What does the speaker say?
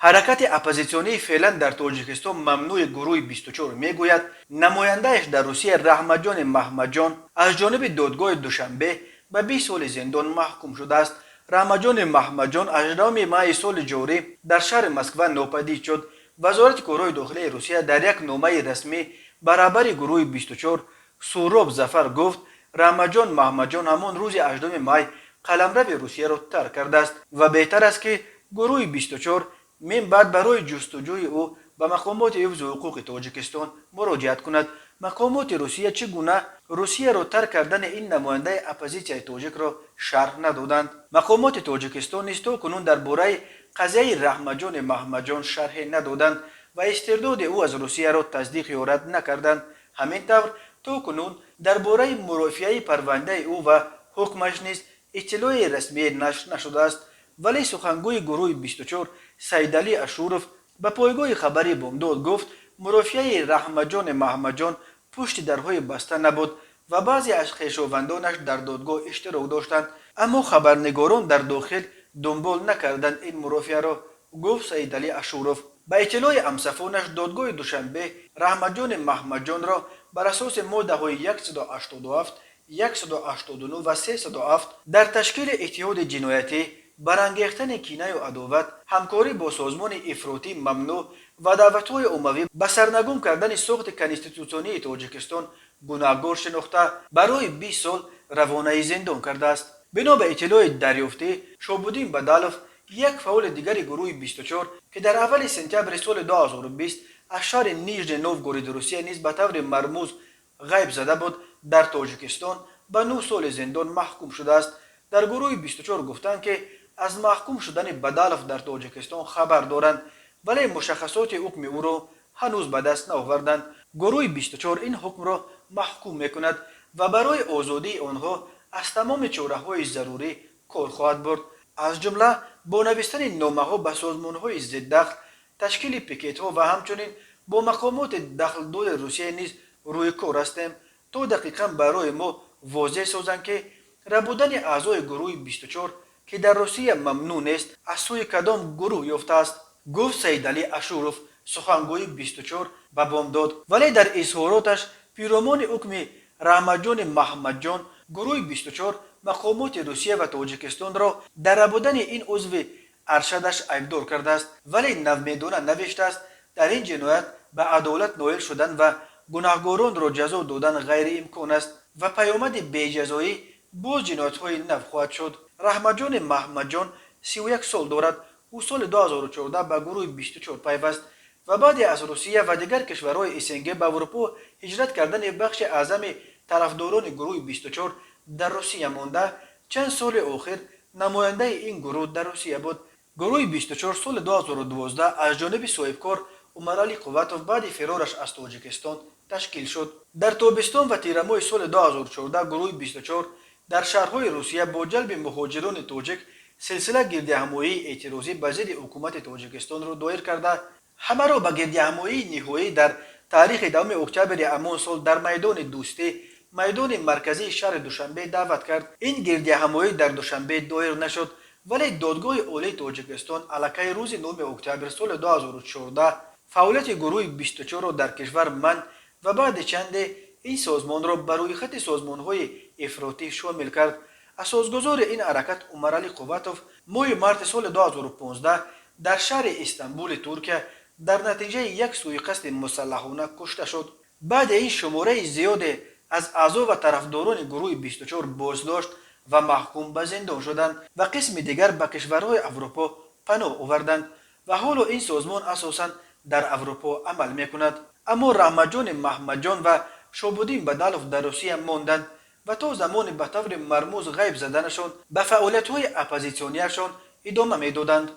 حرکت اپوزیسیونی فعلا در تاجیکستان ممنوع گروه 24 میگوید نمایندهش در روسیه رحمتجان محمدجان از جانب دادگاه دوشنبه به 20 سال زندان محکوم شده است. رحمتجان محمدجان 18 ماه سال جاری در شهر مسکو ناپدید شد. وزارت کارهای داخلی روسیه در یک نامه رسمی برابر گروه 24 سوراب ظفر گفت رحمتجان محمدجان همان روز 18 ماه قلمرو روسیه را ترک کرده است و بهتر است که گروه 24 من بعد برای جستجوی او به مقامات حفظ حقوق تاجیکستان مراجعت کند. مقامات روسیه چگونه روسیه را ترک کردن این نماینده اپوزیسیون تاجیک را شرح ندادند. مقامات تاجیکستان نیز تاکنون درباره قضیه رحمتجان محمدجان شرح ندادند و استرداد او از روسیه را تصدیق یا رد نکردند. همینطور تاکنون درباره مرافعه پرونده او و حکمش نیز اطلاع رسمی نشر نشده است. ولی سخنگوی گروه 24 سیدعلی اشورف به پایگاه خبری بامداد گفت مرافعه رحمتجان محمدجان پشت درهای بسته نبود و بعضی از خویشاوندانش در دادگاه اشتراک داشتند، اما خبرنگاران در داخل دنبال نکردند این مرافعه را. گفت سیدعلی اشورف. به اطلاع همسفانش دادگاه دوشنبه رحمتجان محمدجان را بر اساس ماده های 187 189 و 307 در تشکیل اتحاد جنایتی برانگیختن کینه و عداوت، همکاری با سازمان افراطی ممنوع و دعوت‌های عمومی به سرنگون کردن ساخت کنستیتوسیونی تاجیکستان گناهکار شناخته برای 20 سال روانه زندان کرده است. بنا به اطلاع دریافتی، شابودین بدالوف یک فعال دیگر گروه 24 که در اول سپتامبر سال 2020 از شهر نیژنی نوگورود روسیه نیز به طور مرموز غیب زده بود، در تاجیکستان به 9 سال زندان محکوم شده است. در گروه 24 گفتند که از محکوم شدن بدالوف در تاجیکستان خبر دارند ولی مشخصات حکم او را هنوز به دست نآوردند. گروه 24 این حکم را محکوم میکند و برای آزادی آنها از تمام چاره‌های ضروری کار خواهد برد، از جمله با نوشتن نامه‌ها به سازمان‌های ضد دخل، تشکیل پیکت‌ها و همچنین با مقامات دخل داد روسیه نیز روی کار هستیم تا دقیقاً برای ما واضح سازند که ربودن اعضای گروه 24 که در روسیه ممنوع نیست از سوی کدام گروه یافته است. گفت سیدعلی اشورف سخنگوی 24 به بامداد. ولی در اظهاراتش پیرامان حکم رحمتجان محمدجان گروه 24 مقامات روسیه و تاجیکستان را در ربودن این عضو ارشدش عیبدار کرده است، ولی نومیدانه نوشته است در این جنایت به عدالت نائل شدن و گناهکاران را جزا دادن غیر امکان است و پیامد بی‌جزایی باز جنایت‌های نو خواهد شد. رحمتجان محمدجان 31 سال دارد. او سال 2014 به گروه 24 پیوست و بعد از روسیه و دیگر کشورهای اسنگی به اروپا هجرت کردن بخش اعظم طرفداران گروه 24 در روسیه مانده چند سال آخر نماینده این گروه در روسیه بود. گروه 24 سال 2012 از جانب صاحبکار عمرعلی قوتوف بعد فرارش از تاجیکستان تشکیل شد. در تابستان و تیر ماه سال 2014 گروه 24 در شهرهای روسیه با جلب مهاجران تاجیک سلسله گردهمایی اعتراضی به ضد حکومت تاجیکستان را دایر کرده همه را به گردهمایی نهایی در تاریخ 2 اکتبر همان سال در میدان دوستی، میدان مرکزی شهر دوشنبه دعوت کرد. این گردهمایی در دوشنبه دایر نشد ولی دادگاه عالی تاجیکستان الکی روز 9 اکتبر سال 2014 فعالیت گروه 24 را در کشور من و بعد چند این سازمان را بر روی خط سازمان‌های افراطی شامل کرد. اساسگذار این حرکت عمرعلی قوتوف ماه مارت سال 2015 در شهر استانبول ترکیه در نتیجه یک سوءقصد مسلحانه کشته شد. بعد این شماره زیاد از اعضا و طرفداران گروه 24 بازداشت و محکوم به زندان شدند و قسم دیگر به کشورهای اروپا پناه آوردند و حالا این سازمان اساساً در اروپا عمل میکند. اما رحمتجان محمدجان و شابودین بدالوف در روسیه ماندند و تا زمان به طور مرموز غیب زدنشان به فعالیت‌های اپوزیسیونیشان ادامه میدادند.